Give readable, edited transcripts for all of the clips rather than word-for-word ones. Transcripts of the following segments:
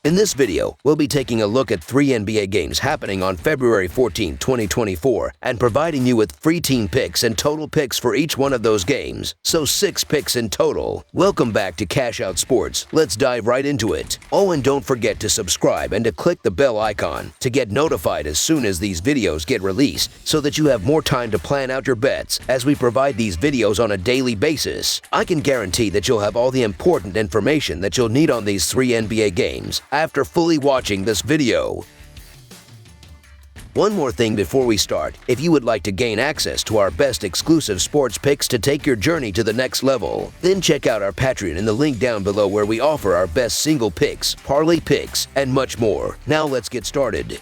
In this video, we'll be taking a look at 3 NBA games happening on February 14, 2024, and providing you with free team picks and total picks for each one of those games, so 6 picks in total. Welcome back to Cash Out Sports. Let's dive right into it. Oh, and don't forget to subscribe and to click the bell icon to get notified as soon as these videos get released, so that you have more time to plan out your bets as we provide these videos on a daily basis. I can guarantee that you'll have all the important information that you'll need on these 3 NBA games after fully watching this video. One more thing before we start, if you would like to gain access to our best exclusive sports picks to take your journey to the next level, then check out our Patreon in the link down below where we offer our best single picks, parlay picks, and much more. Now let's get started.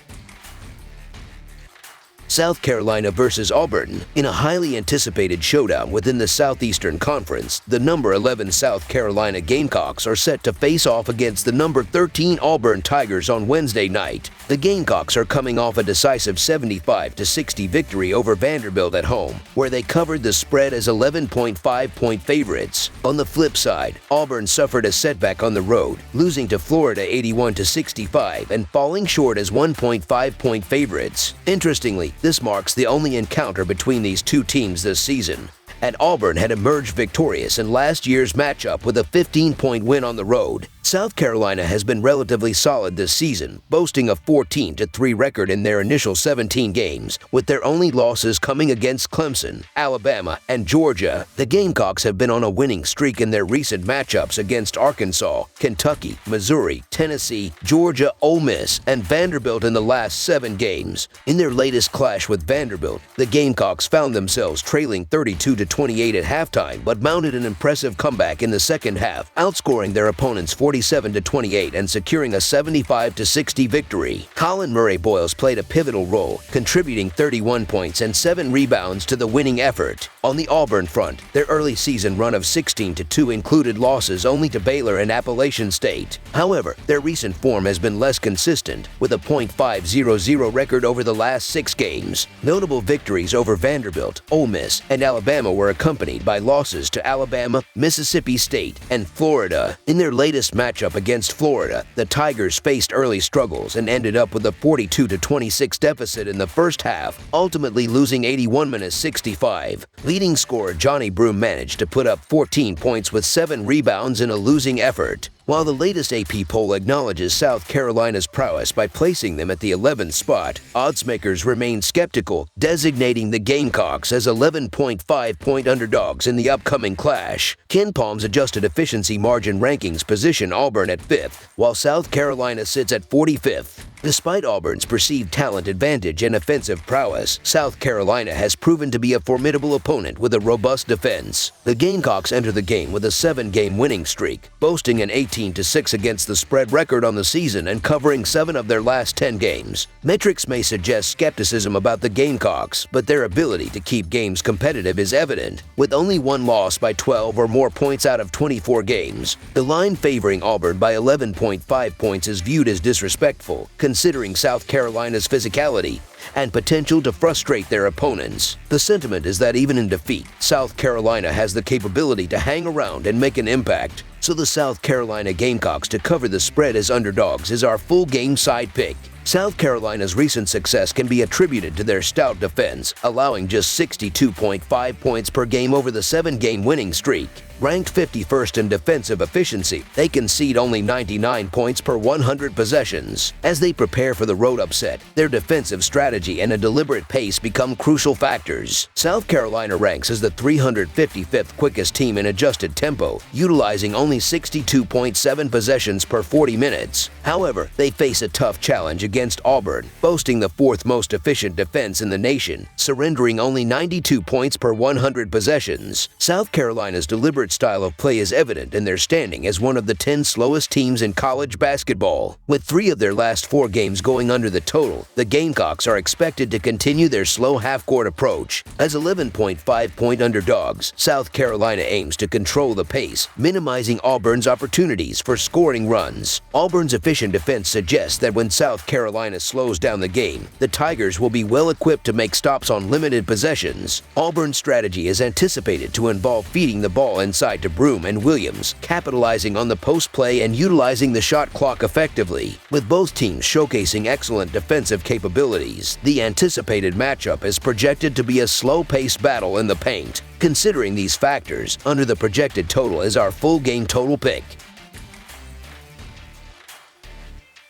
South Carolina versus Auburn. In a highly anticipated showdown within the Southeastern Conference, the number 11 South Carolina Gamecocks are set to face off against the number 13 Auburn Tigers on Wednesday night. The Gamecocks are coming off a decisive 75-60 victory over Vanderbilt at home, where they covered the spread as 11.5-point favorites. On the flip side, Auburn suffered a setback on the road, losing to Florida 81-65 and falling short as 1.5-point favorites. Interestingly, this marks the only encounter between these two teams this season, and Auburn had emerged victorious in last year's matchup with a 15-point win on the road. South Carolina has been relatively solid this season, boasting a 14-3 record in their initial 17 games, with their only losses coming against Clemson, Alabama, and Georgia. The Gamecocks have been on a winning streak in their recent matchups against Arkansas, Kentucky, Missouri, Tennessee, Georgia, Ole Miss, and Vanderbilt in the last 7 games. In their latest clash with Vanderbilt, the Gamecocks found themselves trailing 32-28 at halftime, but mounted an impressive comeback in the second half, outscoring their opponents 47-28 and securing a 75-60 victory. Colin Murray-Boyles played a pivotal role, contributing 31 points and 7 rebounds to the winning effort. On the Auburn front, their early season run of 16-2 included losses only to Baylor and Appalachian State. However, their recent form has been less consistent, with a .500 record over the last 6 games. Notable victories over Vanderbilt, Ole Miss, and Alabama were accompanied by losses to Alabama, Mississippi State, and Florida. In their latest matchup against Florida, the Tigers faced early struggles and ended up with a 42-26 deficit in the first half, ultimately losing 81-65. Leading scorer Johnny Broome managed to put up 14 points with 7 rebounds in a losing effort. While the latest AP poll acknowledges South Carolina's prowess by placing them at the 11th spot, oddsmakers remain skeptical, designating the Gamecocks as 11.5-point underdogs in the upcoming clash. KenPom's adjusted efficiency margin rankings position Auburn at 5th, while South Carolina sits at 45th. Despite Auburn's perceived talent advantage and offensive prowess, South Carolina has proven to be a formidable opponent with a robust defense. The Gamecocks enter the game with a 7-game winning streak, boasting an 18-6 against the spread record on the season and covering 7 of their last 10 games. Metrics may suggest skepticism about the Gamecocks, but their ability to keep games competitive is evident, with only 1 loss by 12 or more points out of 24 games. The line favoring Auburn by 11.5 points is viewed as disrespectful, considering South Carolina's physicality and potential to frustrate their opponents. The sentiment is that even in defeat, South Carolina has the capability to hang around and make an impact. So the South Carolina Gamecocks to cover the spread as underdogs is our full game side pick. South Carolina's recent success can be attributed to their stout defense, allowing just 62.5 points per game over the 7-game winning streak. Ranked 51st in defensive efficiency, they concede only 99 points per 100 possessions. As they prepare for the road upset, their defensive strategy and a deliberate pace become crucial factors. South Carolina ranks as the 355th quickest team in adjusted tempo, utilizing only 62.7 possessions per 40 minutes. However, they face a tough challenge against Auburn, boasting the 4th most efficient defense in the nation, surrendering only 92 points per 100 possessions. South Carolina's deliberate style of play is evident in their standing as one of the 10 slowest teams in college basketball. With 3 of their last 4 games going under the total, the Gamecocks are expected to continue their slow half-court approach. As 11.5-point underdogs, South Carolina aims to control the pace, minimizing Auburn's opportunities for scoring runs. Auburn's efficient defense suggests that when South Carolina slows down the game, the Tigers will be well equipped to make stops on limited possessions. Auburn's strategy is anticipated to involve feeding the ball and alongside DeBroom and Williams, capitalizing on the post play and utilizing the shot clock effectively. With both teams showcasing excellent defensive capabilities, the anticipated matchup is projected to be a slow-paced battle in the paint. Considering these factors, under the projected total is our full game total pick.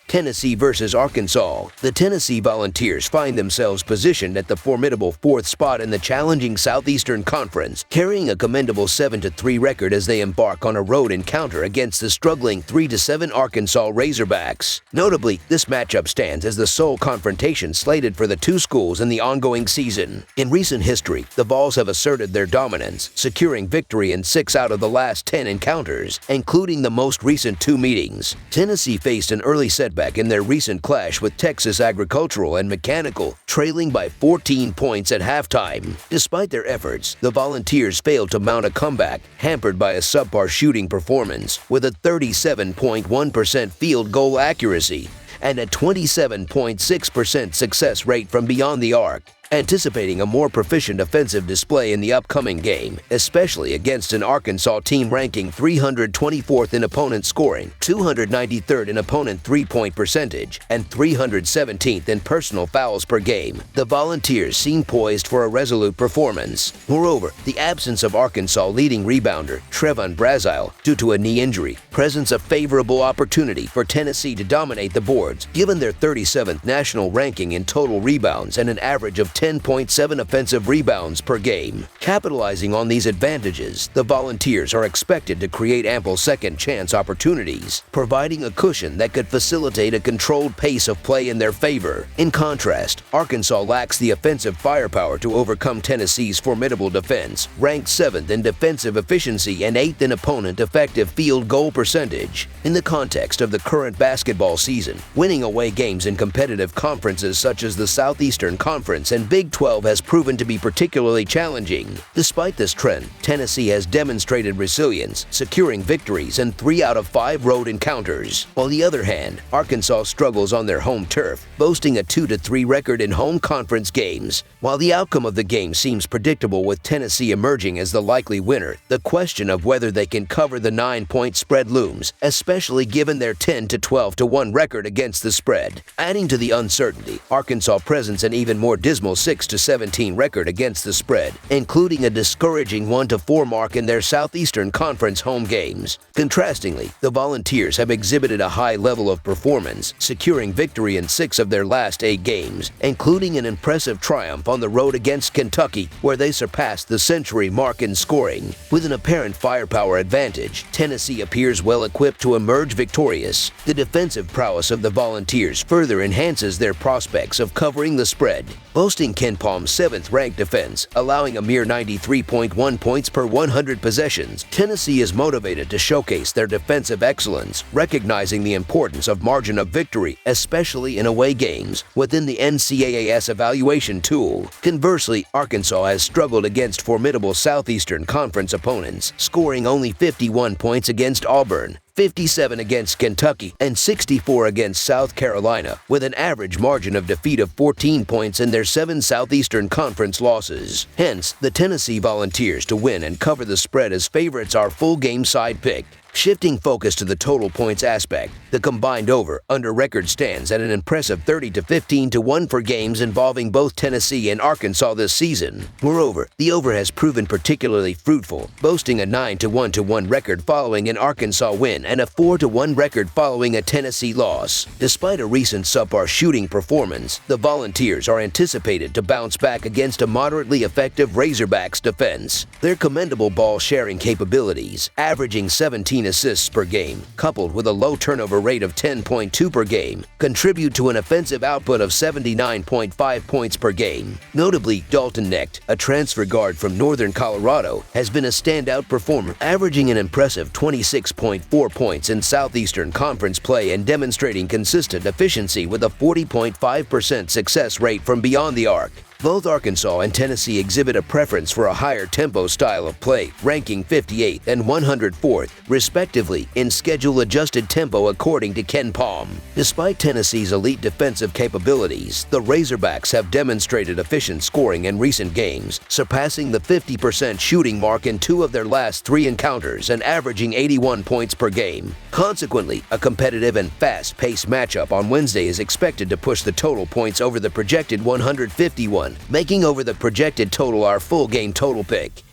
Tennessee versus Arkansas. The Tennessee Volunteers find themselves positioned at the formidable 4th spot in the challenging Southeastern Conference, carrying a commendable 7-3 record as they embark on a road encounter against the struggling 3-7 Arkansas Razorbacks. Notably, this matchup stands as the sole confrontation slated for the two schools in the ongoing season. In recent history, the Vols have asserted their dominance, securing victory in 6 out of the last 10 encounters, including the most recent 2 meetings. Tennessee faced an early setback in their recent clash with Texas Agricultural and Mechanical, trailing by 14 points at halftime. Despite their efforts, the Volunteers failed to mount a comeback, hampered by a subpar shooting performance with a 37.1% field goal accuracy and a 27.6% success rate from beyond the arc. Anticipating a more proficient offensive display in the upcoming game, especially against an Arkansas team ranking 324th in opponent scoring, 293rd in opponent three-point percentage, and 317th in personal fouls per game, the Volunteers seem poised for a resolute performance. Moreover, the absence of Arkansas leading rebounder Trevon Brazile due to a knee injury presents a favorable opportunity for Tennessee to dominate the boards, given their 37th national ranking in total rebounds and an average of 10.7 offensive rebounds per game. Capitalizing on these advantages, the Volunteers are expected to create ample second-chance opportunities, providing a cushion that could facilitate a controlled pace of play in their favor. In contrast, Arkansas lacks the offensive firepower to overcome Tennessee's formidable defense, ranked 7th in defensive efficiency and 8th in opponent effective field goal percentage. In the context of the current basketball season, winning away games in competitive conferences such as the Southeastern Conference and Big 12 has proven to be particularly challenging. Despite this trend, Tennessee has demonstrated resilience, securing victories in 3 out of 5 road encounters. On the other hand, Arkansas struggles on their home turf, boasting a 2-3 record in home conference games. While the outcome of the game seems predictable with Tennessee emerging as the likely winner, the question of whether they can cover the 9-point spread looms, especially given their 10-12-1 record against the spread. Adding to the uncertainty, Arkansas presents an even more dismal 6-17 record against the spread, including a discouraging 1-4 mark in their Southeastern Conference home games. Contrastingly, the Volunteers have exhibited a high level of performance, securing victory in 6 of their last 8 games, including an impressive triumph on the road against Kentucky, where they surpassed the century mark in scoring. With an apparent firepower advantage, Tennessee appears well equipped to emerge victorious. The defensive prowess of the Volunteers further enhances their prospects of covering the spread, boasting KenPom's 7th-ranked defense, allowing a mere 93.1 points per 100 possessions. Tennessee is motivated to showcase their defensive excellence, recognizing the importance of margin of victory, especially in away games, within the NCAA's evaluation tool. Conversely, Arkansas has struggled against formidable Southeastern Conference opponents, scoring only 51 points against Auburn, 57 against Kentucky, and 64 against South Carolina, with an average margin of defeat of 14 points in their 7 Southeastern Conference losses. Hence, the Tennessee Volunteers to win and cover the spread as favorites are full game side pick. Shifting focus to the total points aspect, the combined over/under record stands at an impressive 30-15-1 for games involving both Tennessee and Arkansas this season. Moreover, the over has proven particularly fruitful, boasting a 9-1-1 record following an Arkansas win and a 4-1 record following a Tennessee loss. Despite a recent subpar shooting performance, the Volunteers are anticipated to bounce back against a moderately effective Razorbacks defense. Their commendable ball-sharing capabilities, averaging 17 assists per game, coupled with a low turnover rate of 10.2 per game, contribute to an offensive output of 79.5 points per game. Notably, Dalton Knecht, a transfer guard from Northern Colorado, has been a standout performer, averaging an impressive 26.4 points in Southeastern Conference play and demonstrating consistent efficiency with a 40.5% success rate from beyond the arc. Both Arkansas and Tennessee exhibit a preference for a higher tempo style of play, ranking 58th and 104th, respectively, in schedule-adjusted tempo according to Ken Palm. Despite Tennessee's elite defensive capabilities, the Razorbacks have demonstrated efficient scoring in recent games, surpassing the 50% shooting mark in 2 of their last 3 encounters and averaging 81 points per game. Consequently, a competitive and fast-paced matchup on Wednesday is expected to push the total points over the projected 151, making over the projected total our full game total pick.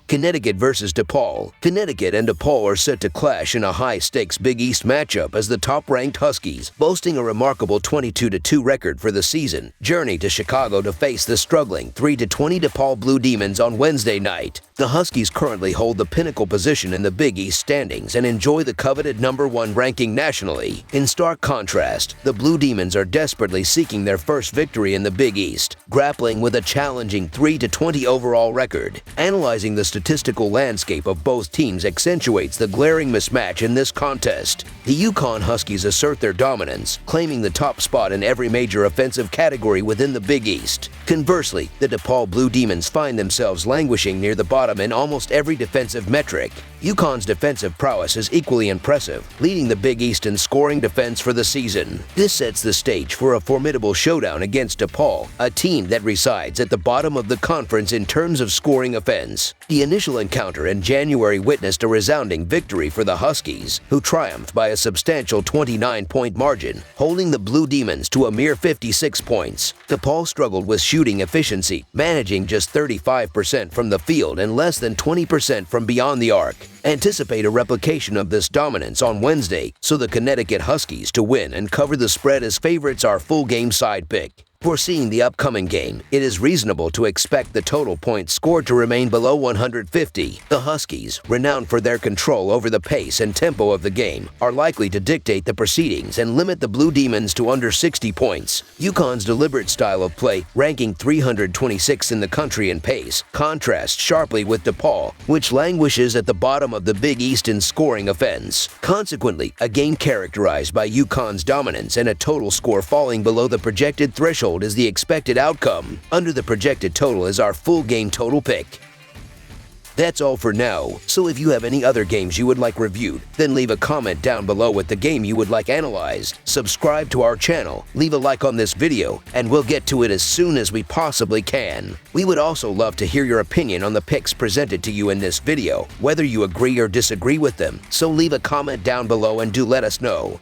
Connecticut versus DePaul. Connecticut and DePaul are set to clash in a high-stakes Big East matchup as the top-ranked Huskies, boasting a remarkable 22-2 record for the season, journey to Chicago to face the struggling 3-20 DePaul Blue Demons on Wednesday night. The Huskies currently hold the pinnacle position in the Big East standings and enjoy the coveted #1 ranking nationally. In stark contrast, the Blue Demons are desperately seeking their first victory in the Big East, grappling with a challenging 3-20 overall record. Analyzing the statistical landscape of both teams accentuates the glaring mismatch in this contest. The UConn Huskies assert their dominance, claiming the top spot in every major offensive category within the Big East. Conversely, the DePaul Blue Demons find themselves languishing near the bottom in almost every defensive metric. UConn's defensive prowess is equally impressive, leading the Big East in scoring defense for the season. This sets the stage for a formidable showdown against DePaul, a team that resides at the bottom of the conference in terms of scoring offense. The initial encounter in January witnessed a resounding victory for the Huskies, who triumphed by a substantial 29-point margin, holding the Blue Demons to a mere 56 points. DePaul struggled with shooting efficiency, managing just 35% from the field and less than 20% from beyond the arc. Anticipate a replication of this dominance on Wednesday, so the Connecticut Huskies to win and cover the spread as favorites our full game side pick. Foreseeing the upcoming game, it is reasonable to expect the total points scored to remain below 150. The Huskies, renowned for their control over the pace and tempo of the game, are likely to dictate the proceedings and limit the Blue Demons to under 60 points. UConn's deliberate style of play, ranking 326 in the country in pace, contrasts sharply with DePaul, which languishes at the bottom of the Big East in scoring offense. Consequently, a game characterized by UConn's dominance and a total score falling below the projected threshold is the expected outcome. Under the projected total is our full game total pick. That's all for now, so if you have any other games you would like reviewed, then leave a comment down below with the game you would like analyzed. Subscribe to our channel, leave a like on this video, and we'll get to it as soon as we possibly can. We would also love to hear your opinion on the picks presented to you in this video, whether you agree or disagree with them, so leave a comment down below and do let us know.